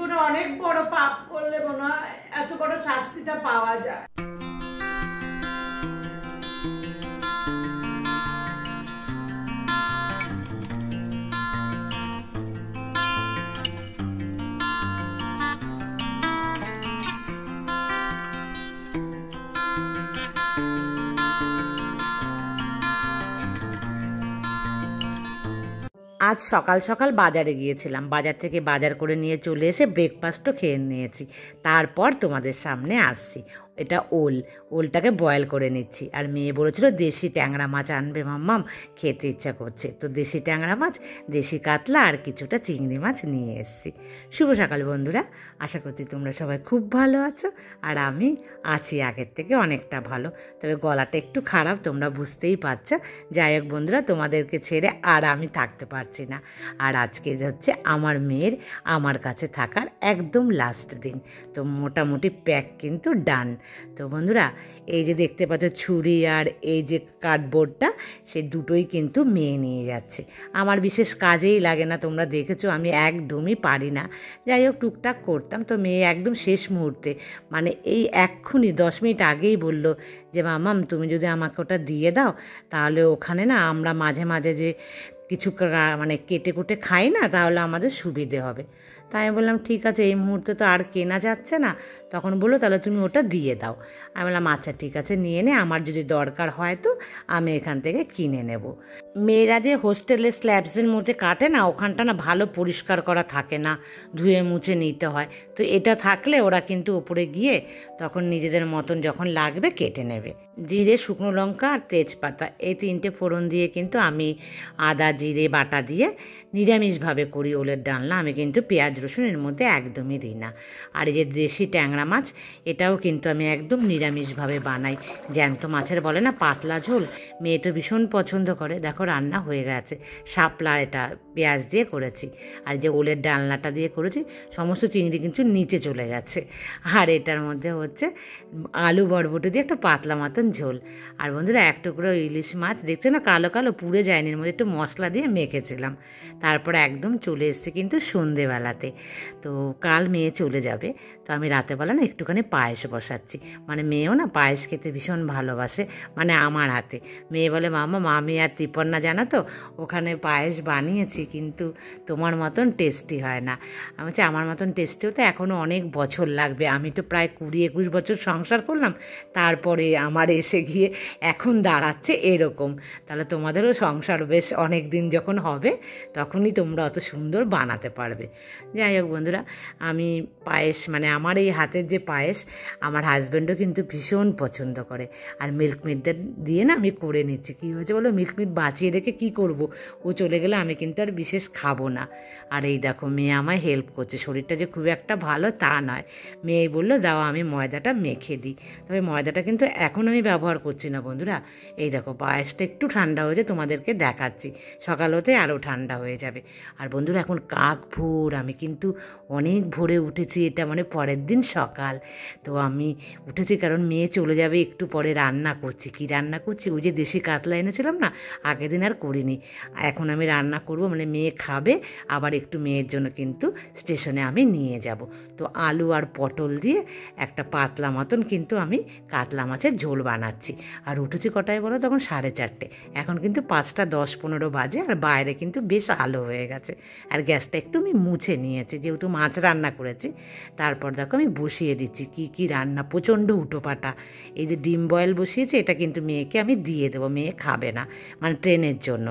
জীবনে অনেক বড় পাপ করলে মনে হয় এত বড় শাস্তিটা পাওয়া যায়। আজ সকাল সকাল বাজারে গিয়েছিলাম, বাজার থেকে বাজার করে নিয়ে চলে এসে ব্রেকফাস্টও খেয়ে নিয়েছি। তারপর তোমাদের সামনে আসছি। এটা ওলটাকে বয়েল করে নিচ্ছি। আর মেয়ে বলেছিল দেশি ট্যাংরা মাছ আনবে মাম্মাম, খেতে ইচ্ছা করছে, তো দেশি ট্যাংরা মাছ, দেশি কাতলা আর কিছুটা চিংড়ি মাছ নিয়ে এসেছি। শুভ সকাল বন্ধুরা, আশা করছি তোমরা সবাই খুব ভালো আছো, আর আমি আছি আগের থেকে অনেকটা ভালো। তবে গলাটা একটু খারাপ, তোমরা বুঝতেই পারছো। যাই হোক বন্ধুরা, তোমাদেরকে ছেড়ে আর আমি থাকতে পারছি না। আর আজকে হচ্ছে আমার মেয়ের আমার কাছে থাকার একদম লাস্ট দিন, তো মোটামুটি প্যাক কিন্তু ডান। তো বন্ধুরা, এই যে দেখতে পাচ্ছ ছুরি আর এই যে কার্ডবোর্ডটা, সে দুটোই কিন্তু মেয়ে নিয়ে যাচ্ছে। আমার বিশেষ কাজেই লাগে না, তোমরা দেখেছো আমি একদমই পারি না। যাই হোক টুকটাক করতাম, তো মেয়ে একদম শেষ মুহূর্তে, মানে এই এক্ষুনি 10 মিনিট আগেই বলল যে মামাম তুমি যদি আমাকে ওটা দিয়ে দাও, তাহলে ওখানে না আমরা মাঝে মাঝে যে কিছু মানে কেটে কুটে খাই না, তাহলে আমাদের সুবিধে হবে। তাই আমি বললাম ঠিক আছে, এই মুহূর্তে তো আর কেনা যাচ্ছে না। তখন বললো তাহলে তুমি ওটা দিয়ে দাও। আমি বললাম আচ্ছা ঠিক আছে, নিয়ে নে, আমার যদি দরকার হয় তো আমি এখান থেকে কিনে নেব। মেয়েরা যে হোস্টেলের স্ল্যাবসের মধ্যে কাটে না, ওখানটা না ভালো পরিষ্কার করা থাকে না, ধুয়ে মুছে নিতে হয়। তো এটা থাকলে ওরা কিন্তু ওপরে গিয়ে তখন নিজেদের মতন যখন লাগবে কেটে নেবে। জিরে, শুকনো লঙ্কা আর তেজপাতা, এই 3টে ফোড়ন দিয়ে কিন্তু আমি আদা জিরে বাটা দিয়ে নিরামিষভাবে করি ওলের ডালনা। আমি কিন্তু পেঁয়াজ রসুন এর মধ্যে একদমই দিই না। আর এই যে দেশি ট্যাংরা মাছ, এটাও কিন্তু আমি একদম নিরামিষভাবে বানাই। জ্যান্ত মাছের বলে না পাতলা ঝোল, মেয়ে তো ভীষণ পছন্দ করে। দেখো রান্না হয়ে গেছে, শাপলা এটা পেঁয়াজ দিয়ে করেছি। আর যে ওলের ডালনাটা দিয়ে করেছি, সমস্ত চিংড়ি কিন্তু নিচে চলে গেছে। আর এটার মধ্যে হচ্ছে আলু বরবটি দিয়ে একটা পাতলা মতন ঝোল। আর বন্ধুরা এক টুকরো ইলিশ মাছ দেখছো না, কালো কালো পুড়ে যায়নি, এর মধ্যে একটু মশলা দিয়ে মেখেছিলাম। তারপরে একদম চলে এসেছি কিন্তু সন্ধেবেলাতে। তো কাল মেয়ে চলে যাবে, তো আমি রাতেবেলা না একটুখানি পায়েস বসাচ্ছি। মানে মেয়েও না পায়েস খেতে ভীষণ ভালোবাসে, মানে আমার হাতে। মেয়ে বলে মামা মামি আর তিপন্না জানো তো ওখানে পায়েস বানিয়েছি, কিন্তু তোমার মতন টেস্টি হয় না। আমি বলছি আমার মতন টেস্টিও তো এখনও অনেক বছর লাগবে, আমি তো প্রায় 20-21 বছর সংসার করলাম, তারপরে আমার এসে গিয়ে এখন দাঁড়াচ্ছে এরকম। তাহলে তোমাদেরও সংসার বেশ অনেক দিন যখন হবে, তখনই তোমরা অত সুন্দর বানাতে পারবে। যাই হোক বন্ধুরা, আমি পায়েস মানে আমার এই হাতের যে পায়েস, আমার হাজব্যান্ডও কিন্তু ভীষণ পছন্দ করে। আর মিল্ক মিটটা দিয়ে না আমি করে নিচ্ছি। কী হয়েছে বলো, মিল্ক মিট বাঁচিয়ে রেখে কী করব, ও চলে গেলে আমি কিন্তু আর বিশেষ খাবো না। আর এই দেখো মেয়ে আমায় হেল্প করছে, শরীরটা যে খুব একটা ভালো তা নয়। মেয়ে বললো দাও আমি ময়দাটা মেখে দিই। তবে ময়দাটা কিন্তু এখন আমি ব্যবহার করছি না বন্ধুরা। এই দেখো পায়েসটা একটু ঠান্ডা হয়েছে, তোমাদেরকে দেখাচ্ছি, সকাল হতে আরও ঠান্ডা হয়ে যাবে। আর বন্ধুরা এখন কাক ভোর, আমি কিন্তু অনেক ভোরে উঠেছি, এটা মানে পরের দিন সকাল। তো আমি উঠেছি কারণ মেয়ে চলে যাবে একটু পরে। রান্না করছি, কি রান্না করছি, ওই যে দেশি কাতলা এনেছিলাম না, আগের দিন আর করিনি, এখন আমি রান্না করব, মানে মেয়ে খাবে, আবার একটু মেয়ের জন্য কিন্তু স্টেশনে আমি নিয়ে যাব। তো আলু আর পটল দিয়ে একটা পাতলা মতন কিন্তু আমি কাতলা মাছের ঝোল বানাচ্ছি। আর উঠেছি কটায় বলো, তখন 4:30। এখন কিন্তু 5:10-15 বাজে, আর বাইরে কিন্তু বেশ আলো হয়ে গেছে। আর গ্যাসটা একটু আমি মুছে নিয়েছি, যেহেতু মাছ রান্না করেছি। তারপর দেখো আমি বসিয়ে দিচ্ছি কি কি রান্না, প্রচণ্ড উটোপাটা। এই যে ডিম বয়েল বসিয়েছি, এটা কিন্তু মেয়েকে আমি দিয়ে দেবো, মেয়ে খাবে না, মানে ট্রেনের জন্য।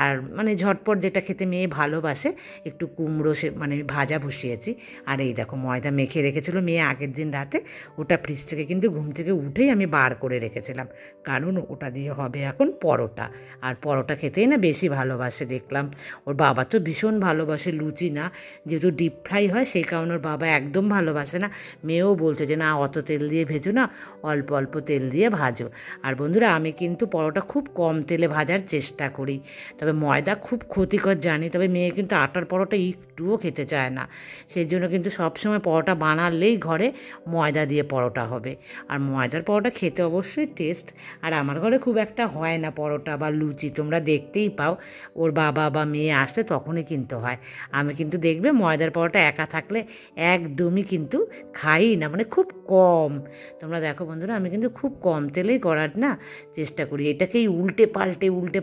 আর মানে ঝটপট যেটা খেতে মেয়ে ভালোবাসে, একটু কুমড়ো মানে ভাজা বসিয়েছি। আর এই দেখো ময়দা মেখে রেখেছিলো মেয়ে আগের দিন রাতে, ওটা ফ্রিজ থেকে কিন্তু ঘুম থেকে উঠেই আমি বার করে রেখেছিলাম, কারণ ওটা দিয়ে হবে এখন পরোটা। আর পরোটা খেতেই না বেশি ভালোবাসে দেখলাম। ওর বাবা তো ভীষণ ভালোবাসে লুচি, না যেহেতু ডিপ ফ্রাই হয় সেই কারণে ওর বাবা একদম ভালোবাসে না। মেয়েও বলছে যে না অত তেল দিয়ে ভেজো না, অল্প অল্প তেল দিয়ে ভাজো। আর বন্ধুরা আমি কিন্তু পরোটা খুব কম তেলে ভাজার চেষ্টা করি, তবে ময়দা খুব ক্ষতিকর জানি, তবে মেয়ে কিন্তু আটার পরোটা একটুও খেতে চায় না। সেই জন্য কিন্তু সবসময় পরোটা বানালেই ঘরে ময়দা দিয়ে পরোটা হবে। আর ময়দার পরোটা খেতে অবশ্যই টেস্ট, আর আমার ঘরে খুব একটা হয় না পরোটা বা লুচি, তোমরা দেখতেই পাও ওর বাবা বা মেয়ে আসলে তখনই কিন্তু হয়। আমি কিন্তু দেখবে ময়দা ময়দার পরোটা একা থাকলে একদমই কিন্তু খাই না, মানে খুব কম। তোমরা দেখো বন্ধুরা, আমি কিন্তু খুব কম তেলেই করার না চেষ্টা করি। এটাকেই উল্টে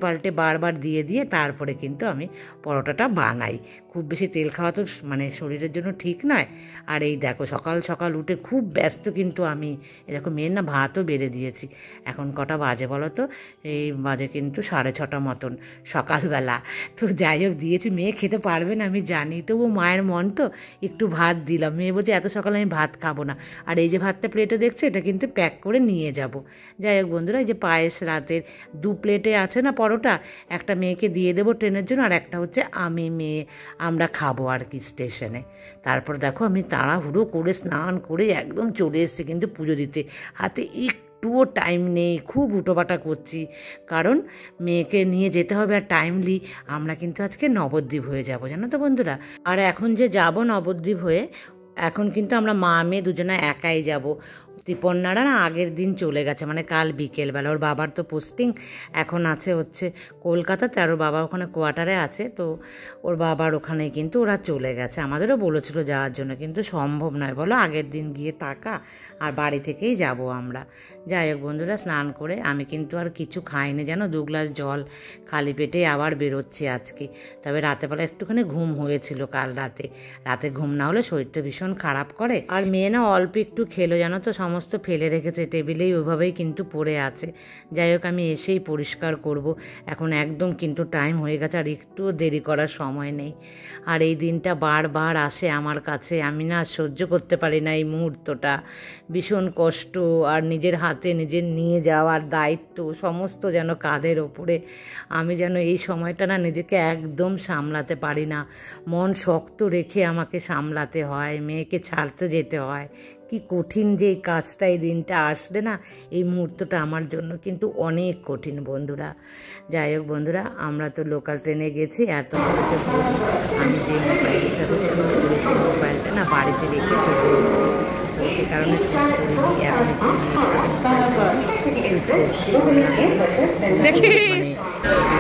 পাল্টে বারবার দিয়ে দিয়ে তারপরে কিন্তু আমি পরোটাটা বানাই। খুব বেশি তেল খাওয়া তো মানে শরীরের জন্য ঠিক নয়। আর এই দেখো সকাল সকাল উঠে খুব ব্যস্ত কিন্তু আমি। এই দেখো মেয়ের না ভাতও বেড়ে দিয়েছি। এখন কটা বাজে বলো তো? এই বাজে কিন্তু 6:30 মতন সকালবেলা। তো যাই হোক দিয়েছি, মেয়ে খেতে পারবে না আমি জানি, তবু মায়ের মন তো একটু ভাত দিলাম। মেয়ে বলছে এত সকালে আমি ভাত খাবো না। আর এই যে ভাতটা প্লেটে দেখছো, এটা কিন্তু প্যাক করে নিয়ে যাব। যাই হোক বন্ধুরা, এই যে পায়েস রাতের 2 প্লেটে আছে না পরোটা, একটা মেয়েকে দিয়ে দেবো ট্রেনের জন্য, আর একটা হচ্ছে আমি মেয়ে আমরা খাবো আর কি স্টেশনে। তারপর দেখো আমি তাড়াহুড়ো করে স্নান করে একদম চলে এসেছি কিন্তু পুজো দিতে। হাতে একটুও টাইম নেই, খুব উটোপাটা করছি, কারণ মেয়েকে নিয়ে যেতে হবে আর টাইমলি আমরা কিন্তু আজকে নবদ্বীপ হয়ে যাব, জানো তো বন্ধুরা। আর এখন যে যাব নবদ্বীপ হয়ে, এখন কিন্তু আমরা মা মেয়ে দুজনে একাই যাব। ত্রিপর্ণারা না আগের দিন চলে গেছে, মানে কাল বিকেলবেলা। ওর বাবার তো পোস্টিং এখন আছে হচ্ছে কলকাতাতে, আর ওর বাবা ওখানে কোয়ার্টারে আছে, তো ওর বাবার ওখানে কিন্তু ওরা চলে গেছে। আমাদেরও বলেছিল যাওয়ার জন্য, কিন্তু সম্ভব নয় বলো, আগের দিন গিয়ে থাকা আর বাড়ি থেকেই যাব আমরা। যাই হোক বন্ধুরা, স্নান করে আমি কিন্তু আর কিছু খাইনি জানো, 2 গ্লাস জল খালি পেটে আবার বেরোচ্ছি আজকে। তবে রাতেবেলা একটুখানি ঘুম হয়েছিল কাল রাতে ঘুম না হলে শরীরটা ভীষণ খারাপ করে। আর মেয়ে না অল্প একটু খেলো জানো তো, সমস্ত ফেলে রেখেছে টেবিলেই, ওইভাবেই কিন্তু পড়ে আছে। যাই হোক আমি এসেই পরিষ্কার করব। এখন একদম কিন্তু টাইম হয়ে গেছে, আর একটুও দেরি করার সময় নেই। আর এই দিনটা বারবার আসে আমার কাছে, আমি না সহ্য করতে পারি না এই মুহূর্তটা। ভীষণ কষ্ট, আর নিজের হাতে নিজের নিয়ে যাওয়ার দায়িত্ব সমস্ত যেন কাঁধের ওপরে। আমি যেন এই সময়টা না নিজেকে একদম সামলাতে পারি না, মন শক্ত রেখে আমাকে সামলাতে হয়, মেয়েকে ছাড়তে যেতে হয়। কি কঠিন যে এই কাজটা, এই দিনটা আসলে না এই মুহূর্তটা আমার জন্য কিন্তু অনেক কঠিন বন্ধুরা। যাই হোক বন্ধুরা, আমরা তো লোকাল ট্রেনে গেছি। আর তোমাদেরকে বলি, আমি যে মোবাইলটাতে শুরু করি সেই মোবাইলটা না বাড়িতে রেখে চলে এসেছি, তো সে কারণে শুট করিনি। এখন একটু শুট করছি, দেখিস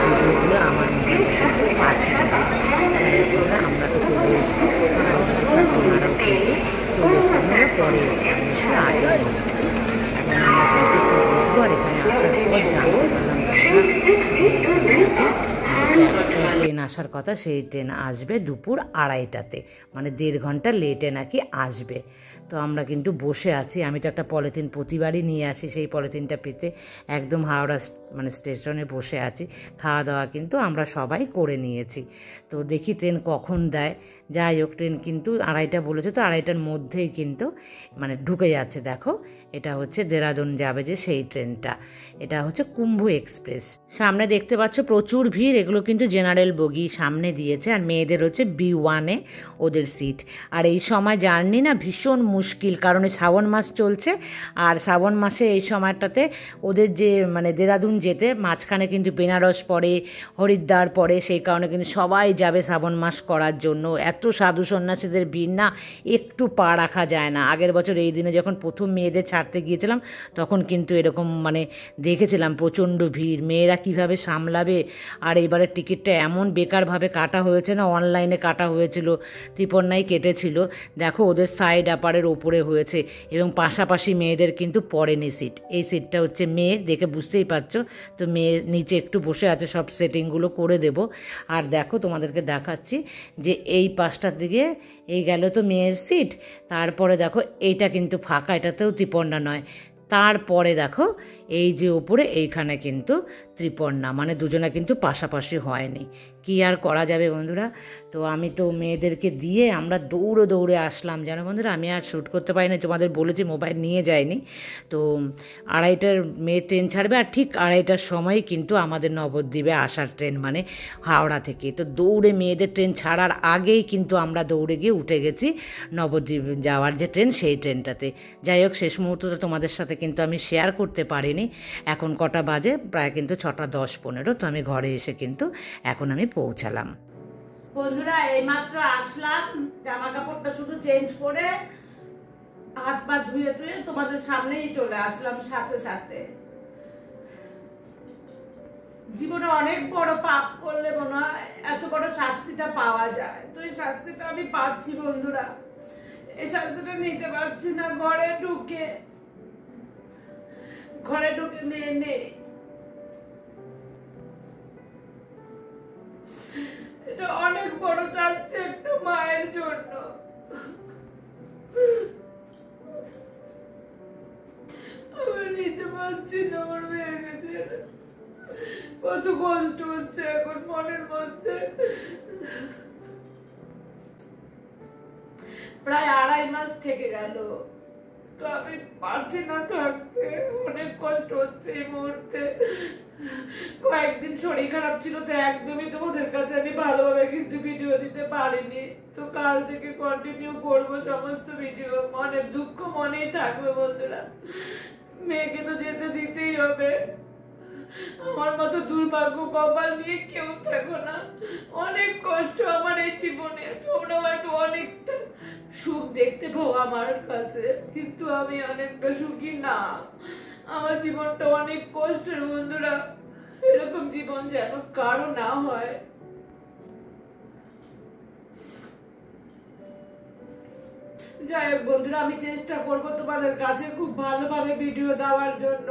ভিডিওগুলো আমার মোবাইলে পাঠিয়ে দিয়েছি। আমরা তো চলে এসেছি, ওনারাও কিন্তু চলে এসেছে, আমরা পরে এসেছি, আগে এসেছি। এখন আমরা কিন্তু বুঝবো। আর এখানে আসার পর জানতে পারলাম ট্রেন আসার কথা, সেই ট্রেন আসবে দুপুর 2:30টাতে, মানে 1.5 ঘন্টা লেটে নাকি আসবে। তো আমরা কিন্তু বসে আছি। আমি তো একটা পলিথিন প্রতিবারই নিয়ে আসি, সেই পলিথিনটা পেতে একদম হাওড়া মানে স্টেশনে বসে আছি। খাওয়া দাওয়া কিন্তু আমরা সবাই করে নিয়েছি। তো দেখি ট্রেন কখন দেয়। যাই হোক ট্রেন কিন্তু 2:30 বলেছে, তো 2:30টার মধ্যেই কিন্তু মানে ঢুকে যাচ্ছে। দেখো এটা হচ্ছে দেরাদুন যাবে যে সেই ট্রেনটা, এটা হচ্ছে কুম্ভ এক্সপ্রেস। সামনে দেখতে পাচ্ছ প্রচুর ভিড়, এগুলো কিন্তু জেনারেল বগি সামনে দিয়েছে, আর মেয়েদের হচ্ছে B1-এ ওদের সিট। আর এই সময় জার্নি না ভীষণ মুশকিল, কারণ শ্রাবণ মাস চলছে, আর শ্রাবণ মাসে এই সময়টাতে ওদের যে মানে দেরাদুন যেতে মাঝখানে কিন্তু বেনারস পড়ে, হরিদ্বার পড়ে, সেই কারণে কিন্তু সবাই যাবে শ্রাবণ মাস করার জন্য। এত সাধু সন্ন্যাসীদের ভিড় না একটু পা রাখা যায় না। আগের বছর এই দিনে যখন প্রথম মেয়েদের ছাড়তে গিয়েছিলাম, তখন কিন্তু এরকম মানে দেখেছিলাম প্রচণ্ড ভিড়, মেয়েরা কিভাবে সামলাবে। আর এবারের টিকিটটা এমন বেকারভাবে কাটা হয়েছে না, অনলাইনে কাটা হয়েছিল, ত্রিপর্ণাই কেটেছিল। দেখো ওদের সাইড আপারের ওপরে হয়েছে, এবং পাশাপাশি মেয়েদের কিন্তু পড়েনি সিট। এই সিটটা হচ্ছে মেয়ের, দেখে বুঝতেই পারছো। তো মেয়ে নিচে একটু বসে আছে, সব সেটিংগুলো করে দেব। আর দেখো তোমাদেরকে দেখাচ্ছি যে এই পাশটার দিকে এই গেল তো মেয়ের সিট, তারপরে দেখো এইটা কিন্তু ফাঁকা, এটাতেও ত্রিপর্ণা নয়। তারপরে দেখো এই যে ওপরে এইখানে কিন্তু ত্রিপর্ণা, মানে দুজনা কিন্তু পাশাপাশি হয়নি। কি আর করা যাবে বন্ধুরা। তো আমি তো মেয়েদেরকে দিয়ে আমরা দৌড়ে দৌড়ে আসলাম, জানো বন্ধুরা। আমি আর শ্যুট করতে পারিনি, তোমাদের বলেছি মোবাইল নিয়ে যাইনি। তো 2:30টার মেয়ে ট্রেন ছাড়বে, আর ঠিক 2:30টার সময় কিন্তু আমাদের নবদ্বীপে আসার ট্রেন, মানে হাওড়া থেকে। তো দৌড়ে মেয়েদের ট্রেন ছাড়ার আগেই কিন্তু আমরা দৌড়ে গিয়ে উঠে গেছি নবদ্বীপ যাওয়ার যে ট্রেন, সেই ট্রেনটাতে। যাই হোক শেষ মুহূর্তটা তোমাদের সাথে কিন্তু আমি শেয়ার করতে পারিনি। এখন কটা বাজে, প্রায় কিন্তু 6:10-15। তো আমি ঘরে এসে কিন্তু এখন আমি পৌঁছালাম। বন্ধুরা এইমাত্র আসলাম, জামা কাপড়টা শুধু চেঞ্জ করে হাত পা ধুয়ে ধুয়ে তোমাদের সামনেই চলে আসলাম সাথে সাথে। জীবনে অনেক বড় পাপ করলে মনে হয় এত বড় শাস্তিটা পাওয়া যায়, তো এই শাস্তিটা আমি পাচ্ছি বন্ধুরা। এই শাস্তিটা নিতে পারছি না। ঘরে ঢুকে মেয়ে নেই, এটা অনেক বড় শাস্তি একটা মায়ের জন্য। আমি নিতে পারছি না আমার মেয়েকে ছেড়ে। কত কষ্ট হচ্ছে এখন মনের মধ্যে। প্রায় 2.5 মাস থেকে গেল, তো আমি পারছি না থাকতে, অনেক কষ্ট হচ্ছে এই মুহূর্তে। কয়েকদিন শরীর খারাপ ছিল, তো একদমই তোমাদের কাছে আমি ভালোভাবে কিন্তু ভিডিও দিতে পারিনি। তো কাল থেকে কন্টিনিউ করবো সমস্ত ভিডিও। মনের দুঃখ মনেই থাকবে বন্ধুরা। মেয়েকে তো যেতে দিতেই হবে। আমার মতো দুর্ভাগ্য কপাল নিয়ে কেউ থাকো না। অনেক কষ্ট আমার এই জীবনে। তোমরা হয়তো অনেকটা সুখ দেখতে পাও আমার কাছে, কিন্তু আমি অনেকটা সুখী না। আমার জীবনটা অনেক কষ্টের বন্ধুরা। এরকম জীবন যেন কারো না হয়। যাই হোক বন্ধুরা, আমি চেষ্টা করব তোমাদের কাছে খুব ভালোভাবে ভিডিও দেওয়ার জন্য।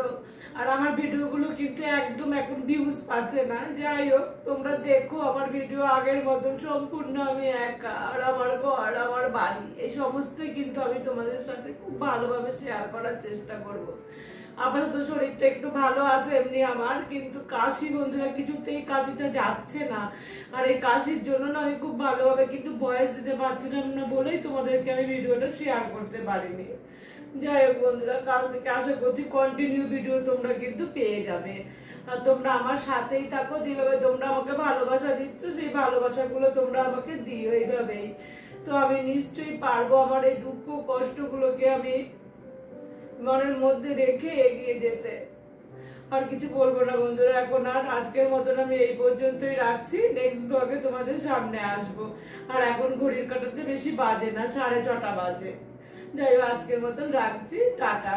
আর আমার ভিডিওগুলো কিন্তু একদম এখন ভিউজ পাচ্ছে না। যাই হোক, তোমরা দেখো আমার ভিডিও আগের মতন সম্পূর্ণ আমি একা, আর আমার ঘর, আমার বাড়ি, এই সমস্তই কিন্তু আমি তোমাদের সাথে খুব ভালোভাবে শেয়ার করার চেষ্টা করব। আপাতত শরীরটা একটু ভালো আছে এমনি আমার, কিন্তু কাশি বন্ধুরা, কিছুতেই কাশিটা যাচ্ছে না। আর এই কাশির জন্য না আমি খুব ভালোভাবে কিন্তু ভয়েস দিতে পারছিলাম না বলেই তোমাদেরকে আমি ভিডিওটা শেয়ার করতে পারিনি। যাই হোক বন্ধুরা, কাল থেকে আশা করছি কন্টিনিউ ভিডিও তোমরা কিন্তু পেয়ে যাবে। আর তোমরা আমার সাথেই থাকো। যেভাবে তোমরা আমাকে ভালোবাসা দিচ্ছ, সেই ভালোবাসাগুলো তোমরা আমাকে দিও এইভাবেই। তো আমি নিশ্চয়ই পারবো আমার এই দুঃখ কষ্টগুলোকে আমি মনের মধ্যে রেখে এগিয়ে যেতে। আর কিছু বলবো না বন্ধুরা এখন। আর আজকের মতন আমি এই পর্যন্তই রাখছি। নেক্সট ব্লগে তোমাদের সামনে আসবো। আর এখন ঘড়ির কাঁটাতে বেশি বাজে না, 6:30 বাজে। যাই হোক, আজকের মতন রাখছি। টাটা।